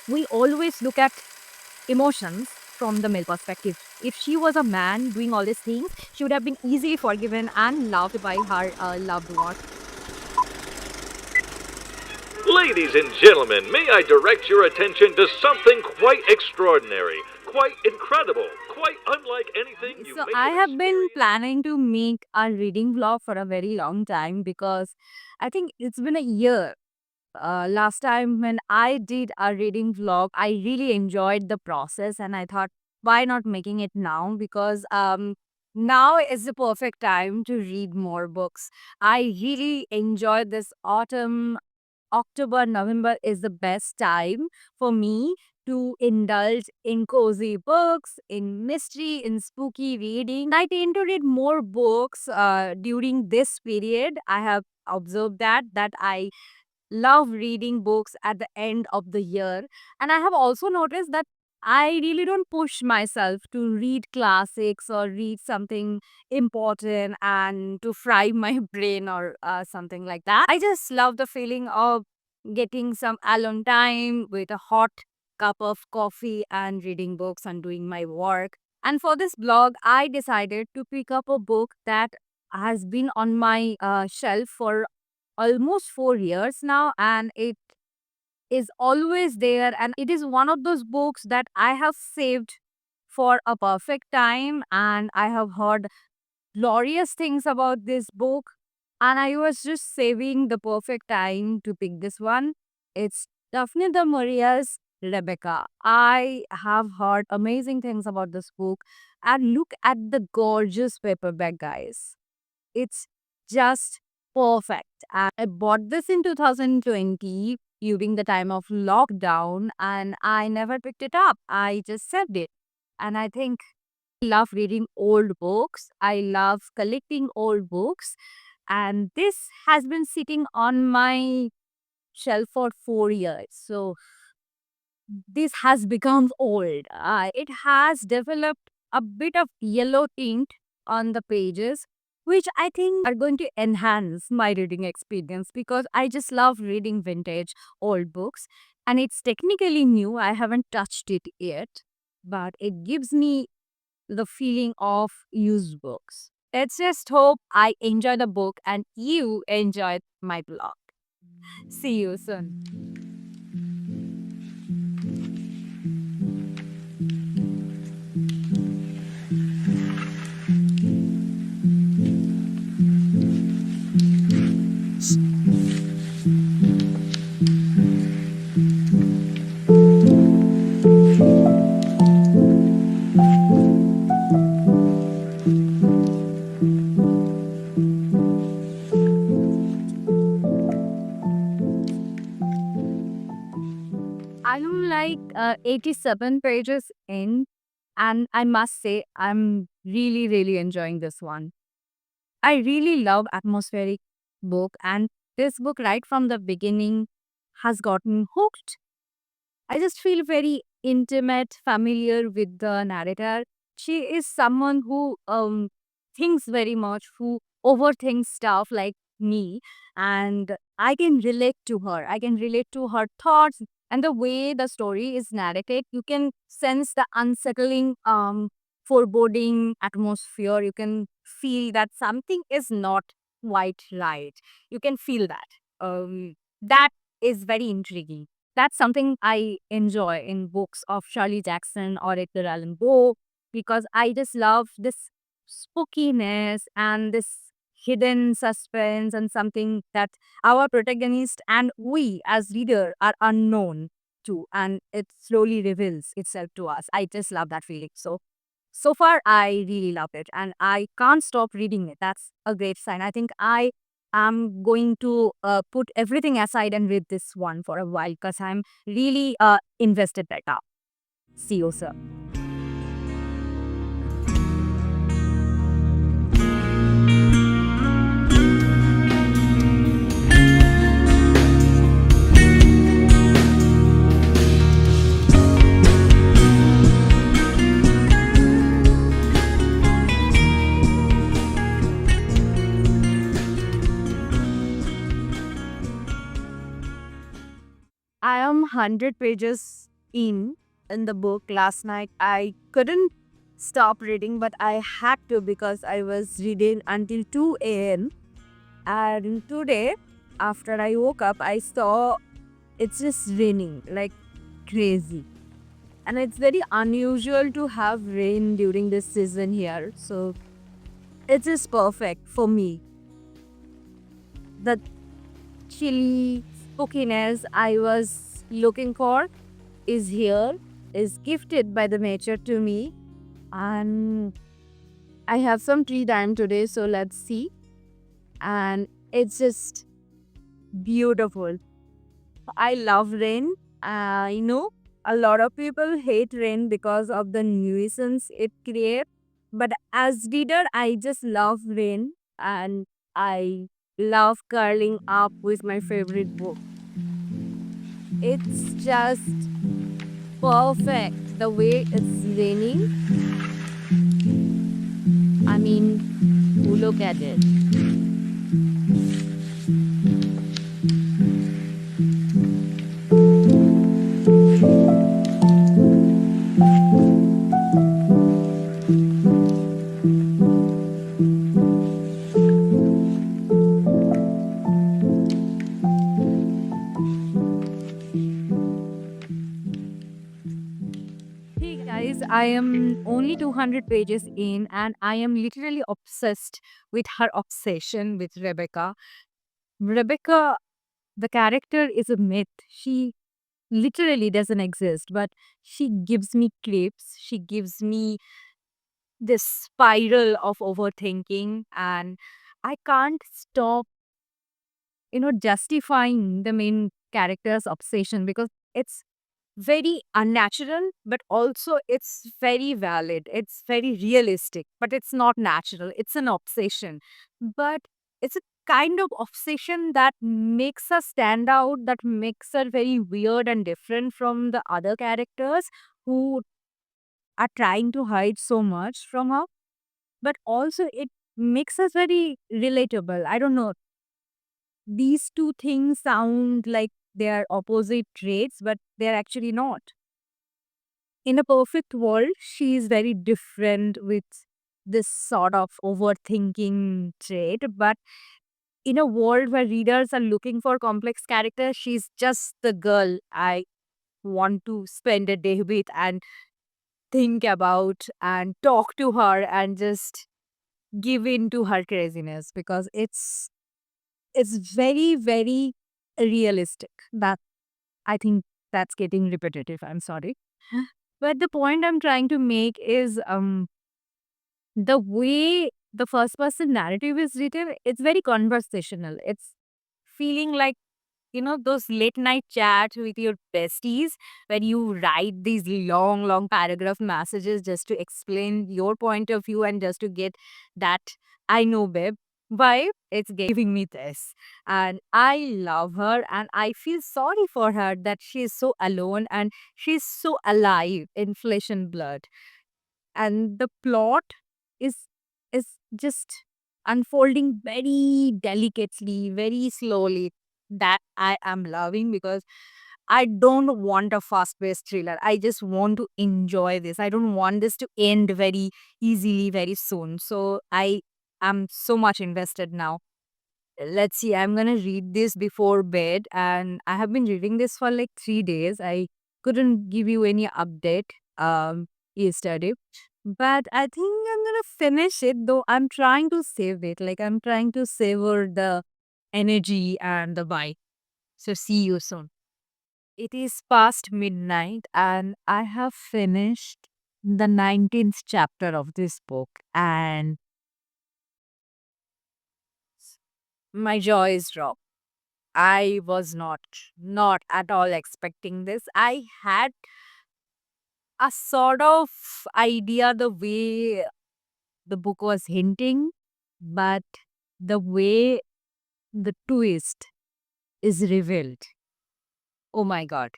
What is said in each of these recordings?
we always look at emotions from the male perspective. If she was a man doing all these things, she would have been easily forgiven and loved by her loved one. Ladies and gentlemen, may I direct your attention to something quite extraordinary, quite incredible, quite unlike anything you So may I have have been experienced. planning to make a reading vlog for a very long time because I think it's been a year. Last time when I did a reading vlog, I really enjoyed the process and I thought, why not making it now? Because now is the perfect time to read more books. I really enjoyed this autumn. October, November is the best time for me to indulge in cozy books, in mystery, in spooky reading. I tend to read more books during this period. I have observed that I love reading books at the end of the year. And I have also noticed that I really don't push myself to read classics or read something important and to fry my brain or something like that. I just love the feeling of getting some alone time with a hot cup of coffee and reading books and doing my work. And for this blog, I decided to pick up a book that has been on my shelf for almost 4 years now, and it is always there. And it is one of those books that I have saved for a perfect time. And I have heard glorious things about this book. And I was just saving the perfect time to pick this one. It's Daphne the Maria's Rebecca. I have heard amazing things about this book. And look at the gorgeous paperback, guys. It's just perfect. I bought this in 2020 during the time of lockdown and I never picked it up. I just saved it. And I think I love reading old books. I love collecting old books. And this has been sitting on my shelf for 4 years. So this has become old. It has developed a bit of yellow tint on the pages, which I think are going to enhance my reading experience because I just love reading vintage old books. And it's technically new. I haven't touched it yet, but it gives me the feeling of used books. Let's just hope I enjoy the book and you enjoy my blog. See you soon. I'm like 87 pages in, and I must say, I'm really, really enjoying this one. I really love atmospheric book, and this book, right from the beginning, has gotten hooked. I just feel very intimate, familiar with the narrator. She is someone who thinks very much, who overthinks stuff like me, and I can relate to her. I can relate to her thoughts and the way the story is narrated. You can sense the unsettling, foreboding atmosphere. You can feel that something is not quite right. You can feel that. That is very intriguing. That's something I enjoy in books of Shirley Jackson or Edgar Allan Poe because I just love this spookiness and this hidden suspense and something that our protagonist and we as reader are unknown to, and it slowly reveals itself to us. I just love that feeling. So far I really love it and I can't stop reading it. That's a great sign. I think I'm going to put everything aside and read this one for a while because I'm really invested right now. See you, sir. I am 100 pages in in the book last night. I couldn't stop reading, but I had to because I was reading until 2 a.m. And today, after I woke up, I saw it's just raining like crazy. And it's very unusual to have rain during this season here. So it is perfect for me. The chilly spookiness I was looking for is here, is gifted by the nature to me. And I have some free time today, so let's see. And it's just beautiful. I love rain. I know a lot of people hate rain because of the nuisance it creates. But as reader, I just love rain and I love curling up with my favorite book. It's just perfect the way it's raining. I mean, look at it. Hey guys, I am only 200 pages in and I am literally obsessed with her obsession with Rebecca. Rebecca, the character, is a myth. She literally doesn't exist, but she gives me creeps. She gives me this spiral of overthinking, and I can't stop, justifying the main character's obsession because it's very unnatural, but also it's very valid. It's very realistic, but it's not natural. It's an obsession. But it's a kind of obsession that makes her stand out, that makes her very weird and different from the other characters who are trying to hide so much from her. But also, it makes us very relatable. I don't know. These two things sound like they are opposite traits, but they're actually not. In a perfect world, she is very different with this sort of overthinking trait. But in a world where readers are looking for complex characters, she's just the girl I want to spend a day with and think about and talk to her and just give in to her craziness because it's very, very realistic. That I think that's getting repetitive. I'm sorry. But the point I'm trying to make is the way the first person narrative is written, it's very conversational. It's feeling like, those late night chats with your besties where you write these long, long paragraph messages just to explain your point of view and just to get that I know, babe vibe. It's giving me this. And I love her and I feel sorry for her that she's so alone and she's so alive in flesh and blood, and the plot is is just unfolding very delicately, very slowly. That I am loving because I don't want a fast-paced thriller. I just want to enjoy this. I don't want this to end very easily, very soon. So I am so much invested now. Let's see, I'm gonna read this before bed, and I have been reading this for like 3 days. I couldn't give you any update yesterday, but I think I'm gonna finish it. Though I'm trying to save it, like I'm trying to savor the energy and the vibe. So see you soon. It is past midnight, and I have finished the 19th chapter of this book, and my jaw is dropped. I was not at all expecting this. I had a sort of idea the way the book was hinting, but the way the twist is revealed. Oh my god.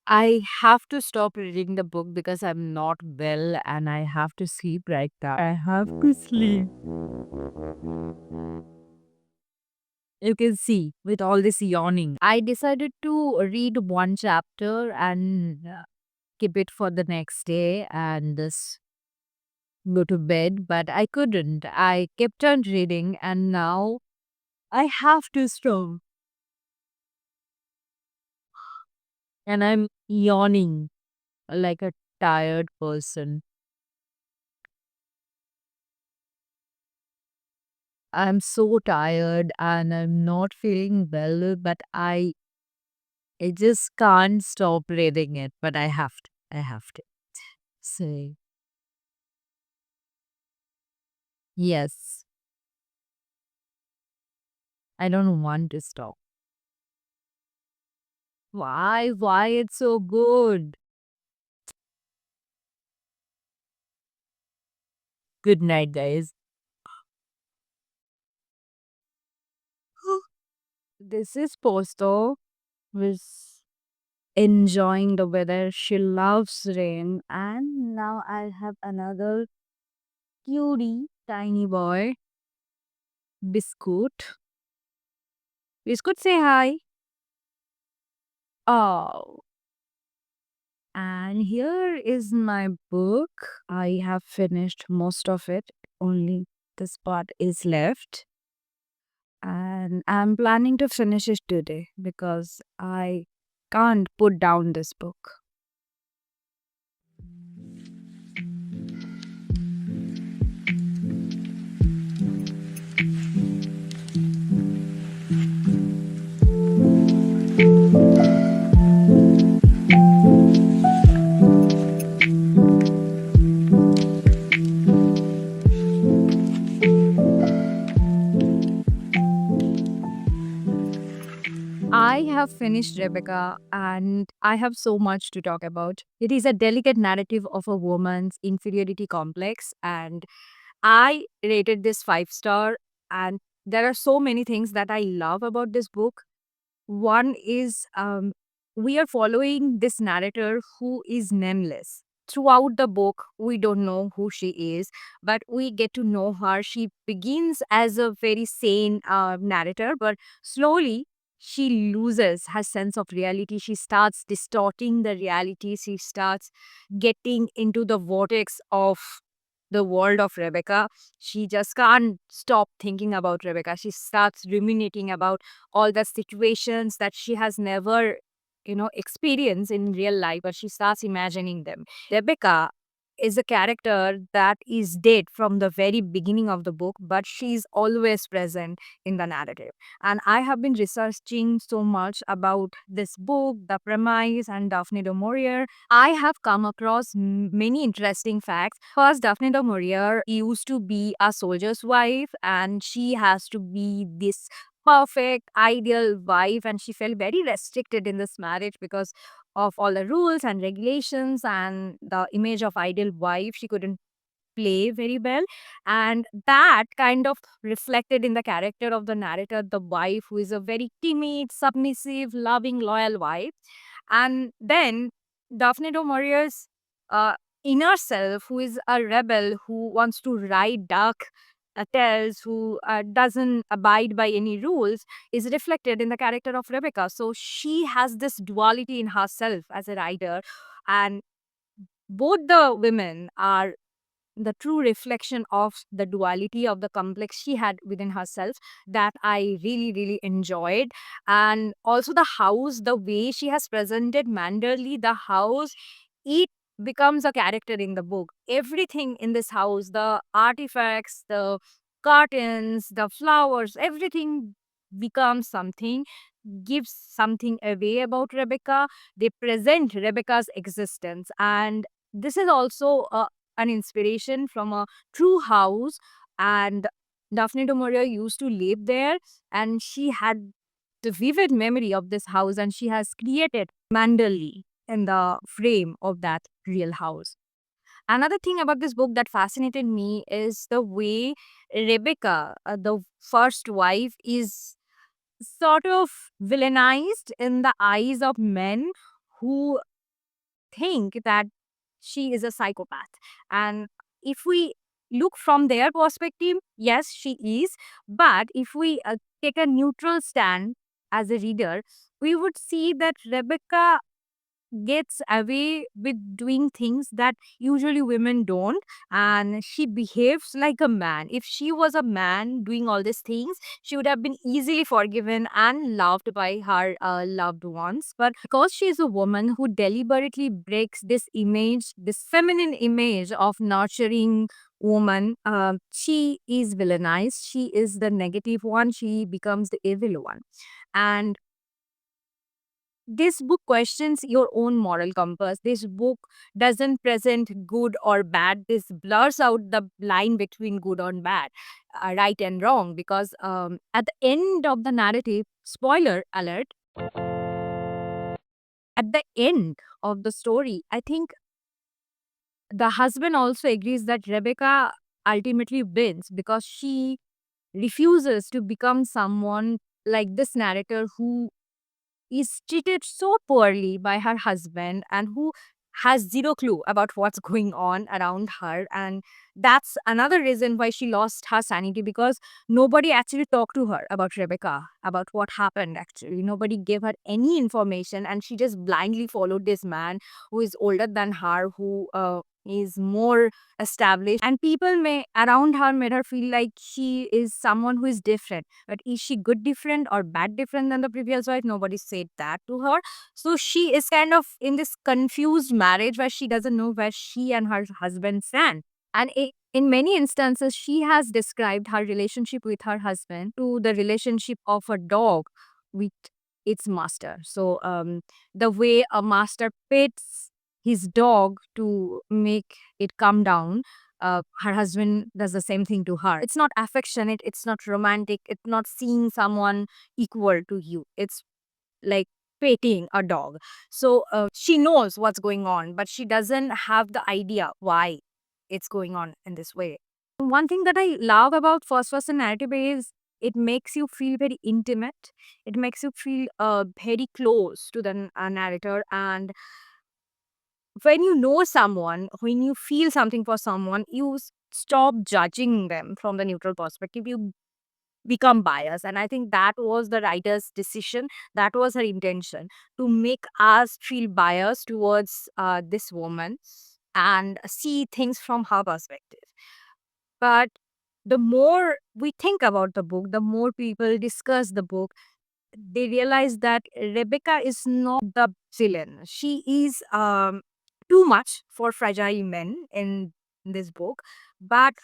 I have to stop reading the book because I'm not well and I have to sleep right now. I have to sleep. You can see with all this yawning. I decided to read one chapter and keep it for the next day and this go to bed, but I couldn't. I kept on reading and now I have to stop. And I'm yawning like a tired person. I'm so tired and I'm not feeling well, but I just can't stop reading it, but I have to. I have to. So, yes, I don't want to stop. Why? Why it's so good? Good night, guys. This is Posto was enjoying the weather. She loves rain. And now I have another cutie tiny boy, Biscuit. Biscuit, say hi. Oh, and here is my book. I have finished most of it. Only this part is left. And I'm planning to finish it today because I can't put down this book. I have finished Rebecca and I have so much to talk about. It is a delicate narrative of a woman's inferiority complex, and I rated this 5 star. And there are so many things that I love about this book. One is we are following this narrator who is nameless. Throughout the book, we don't know who she is, but we get to know her. She begins as a very sane narrator, but slowly she loses her sense of reality. She starts distorting the reality. She starts getting into the vortex of the world of Rebecca. She just can't stop thinking about Rebecca. She starts ruminating about all the situations that she has never experienced in real life, but she starts imagining them. Rebecca is a character that is dead from the very beginning of the book, but she's always present in the narrative. And I have been researching so much about this book, the premise, and Daphne du Maurier. I have come across many interesting facts. First, Daphne du Maurier used to be a soldier's wife, and she has to be this perfect, ideal wife, and she felt very restricted in this marriage because of all the rules and regulations and the image of ideal wife. She couldn't play very well. And that kind of reflected in the character of the narrator, the wife, who is a very timid, submissive, loving, loyal wife. And then Daphne du Maurier's uh, inner self, who is a rebel who wants to ride dark tales, who doesn't abide by any rules, is reflected in the character of Rebecca. So she has this duality in herself as a writer. And both the women are the true reflection of the duality of the complex she had within herself that I really, really enjoyed. And also the house, the way she has presented Manderley, the house, it becomes a character in the book. Everything in this house, the artifacts, the curtains, the flowers, everything becomes something, gives something away about Rebecca. They present Rebecca's existence. And this is also an inspiration from a true house. And Daphne du Maurier used to live there, and she had the vivid memory of this house, and she has created Manderley in the frame of that real house. Another thing about this book that fascinated me is the way Rebecca, the first wife, is sort of villainized in the eyes of men who think that she is a psychopath. And if we look from their perspective, yes, she is. But if we take a neutral stand as a reader, we would see that Rebecca gets away with doing things that usually women don't, and she behaves like a man. If she was a man doing all these things, she would have been easily forgiven and loved by her loved ones. But because she is a woman who deliberately breaks this image, this feminine image of nurturing woman, she is villainized. She is the negative one. She becomes the evil one. And this book questions your own moral compass. This book doesn't present good or bad. This blurs out the line between good and bad, right and wrong. Because at the end of the narrative, spoiler alert, at the end of the story, I think the husband also agrees that Rebecca ultimately wins because she refuses to become someone like this narrator who is treated so poorly by her husband and who has zero clue about what's going on around her. And that's another reason why she lost her sanity, because nobody actually talked to her about Rebecca, about what happened actually. Nobody gave her any information, and she just blindly followed this man who is older than her, who is more established, and people may around her made her feel like she is someone who is different. But is she good different or bad different than the previous wife? Nobody said that to her. So she is kind of in this confused marriage where she doesn't know where she and her husband stand. And in many instances, she has described her relationship with her husband to the relationship of a dog with its master. So the way a master pets his dog to make it calm down, her husband does the same thing to her. It's not affectionate, it's not romantic, it's not seeing someone equal to you. It's like petting a dog. So she knows what's going on, but she doesn't have the idea why it's going on in this way. One thing that I love about first person narrative is it makes you feel very intimate. It makes you feel very close to the narrator. And when you know someone, when you feel something for someone, you stop judging them from the neutral perspective. You become biased. And I think that was the writer's decision. That was her intention, to make us feel biased towards this woman and see things from her perspective. But the more we think about the book, the more people discuss the book, they realize that Rebecca is not the villain. She is too much for fragile men in this book, but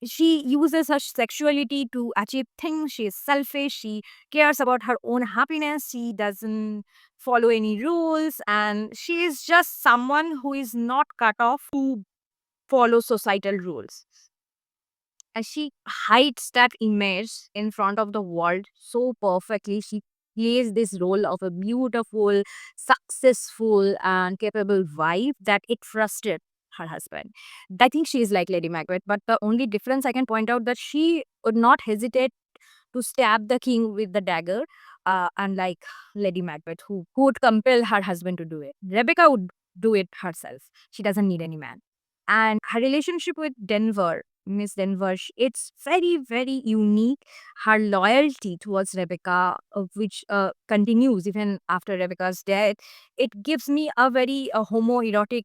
she uses her sexuality to achieve things. She is selfish. She cares about her own happiness. She doesn't follow any rules, and she is just someone who is not cut off to follow societal rules. And she hides that image in front of the world so perfectly. She plays this role of a beautiful, successful, and capable wife that it frustrated her husband. I think she is like Lady Macbeth, but the only difference I can point out that she would not hesitate to stab the king with the dagger, unlike Lady Macbeth, who would compel her husband to do it. Rebecca would do it herself. She doesn't need any man. And her relationship with Denver, Miss Denver, it's very, very unique. Her loyalty towards Rebecca, which continues even after Rebecca's death, it gives me a very homoerotic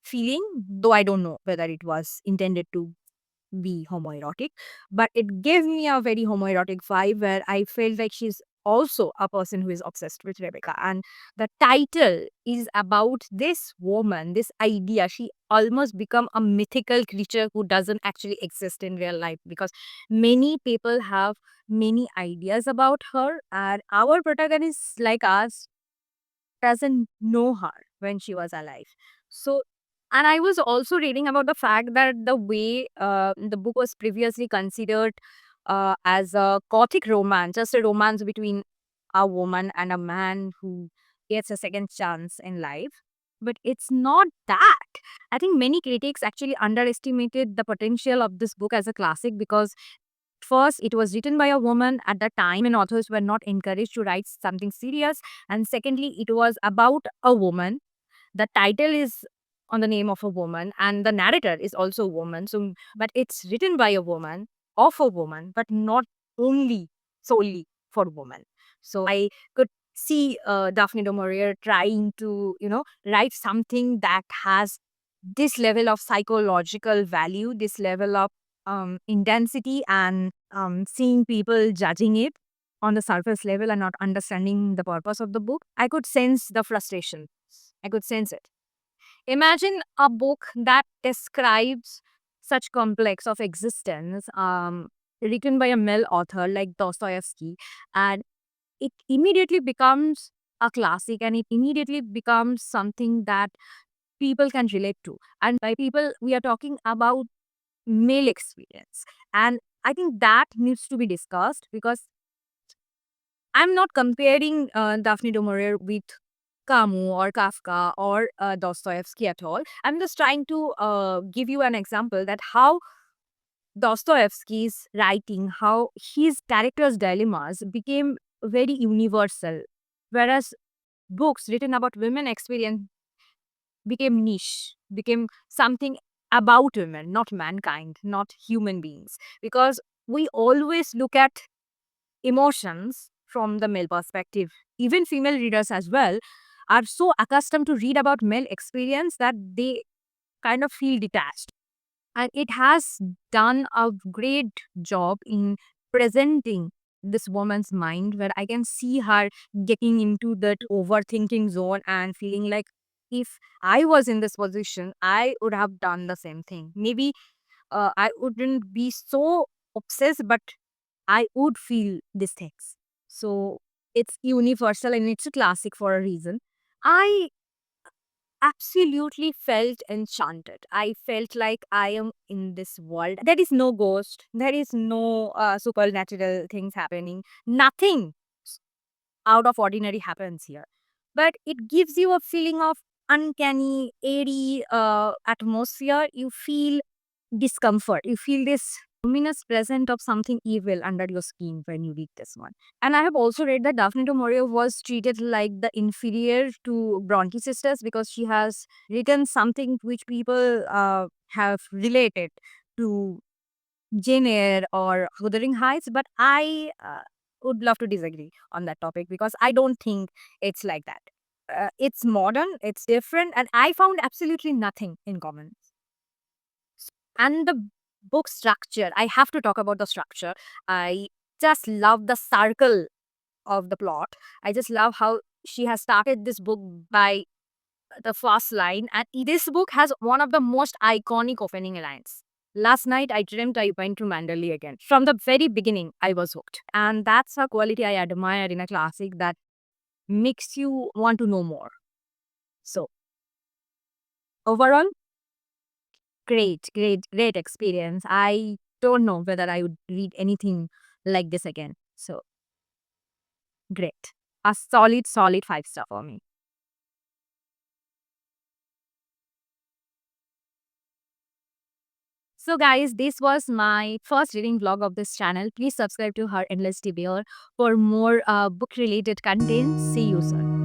feeling, though I don't know whether it was intended to be homoerotic, but it gave me a very homoerotic vibe where I felt like she's also a person who is obsessed with Rebecca. And the title is about this woman, this idea. She almost become a mythical creature who doesn't actually exist in real life, because many people have many ideas about her, and our protagonist, like us, doesn't know her when she was alive. So, and I was also reading about the fact that the way the book was previously considered as a gothic romance, just a romance between a woman and a man who gets a second chance in life. But it's not that. I think many critics actually underestimated the potential of this book as a classic, because first, it was written by a woman at the time, and authors were not encouraged to write something serious. And secondly, it was about a woman. The title is on the name of a woman, and the narrator is also a woman. So, but it's written by a woman, of a woman, but not only solely for women. So I could see Daphne du Maurier trying to, write something that has this level of psychological value, this level of intensity, and seeing people judging it on the surface level and not understanding the purpose of the book. I could sense the frustration. I could sense it. Imagine a book that describes such complex of existence, written by a male author like Dostoevsky, and it immediately becomes a classic, and it immediately becomes something that people can relate to. And by people, we are talking about male experience. And I think that needs to be discussed, because I'm not comparing Daphne du Maurier with Camus or Kafka or Dostoevsky at all. I'm just trying to give you an example that how Dostoevsky's writing, how his characters' dilemmas became very universal, whereas books written about women experience became niche, became something about women, not mankind, not human beings. Because we always look at emotions from the male perspective. Even female readers as well are so accustomed to read about male experience that they kind of feel detached. And it has done a great job in presenting this woman's mind, where I can see her getting into that overthinking zone and feeling like, if I was in this position, I would have done the same thing. Maybe I wouldn't be so obsessed, but I would feel these things. So it's universal and it's a classic for a reason. I absolutely felt enchanted. I felt like I am in this world. There is no ghost. There is no supernatural things happening. Nothing out of ordinary happens here. But it gives you a feeling of uncanny, airy atmosphere. You feel discomfort. You feel this ominous presence of something evil under your skin when you read this one. And I have also read that Daphne du Maurier was treated like the inferior to Bronte sisters, because she has written something which people have related to Jane Eyre or Wuthering Heights. But I would love to disagree on that topic, because I don't think it's like that. It's modern, it's different, and I found absolutely nothing in common. And the book structure, I have to talk about the structure. I just love the circle of the plot. I just love how she has started this book by the first line, and this book has one of the most iconic opening lines. Last night I dreamt I went to Manderley again. From the very beginning, I was hooked. And that's a quality I admire in a classic, that makes you want to know more. So overall, great experience. I don't know whether I would read anything like this again. So great. A solid 5 star for me. So guys, this was my first reading vlog of this channel. Please subscribe to her Endless TBR for more book related content. See you soon.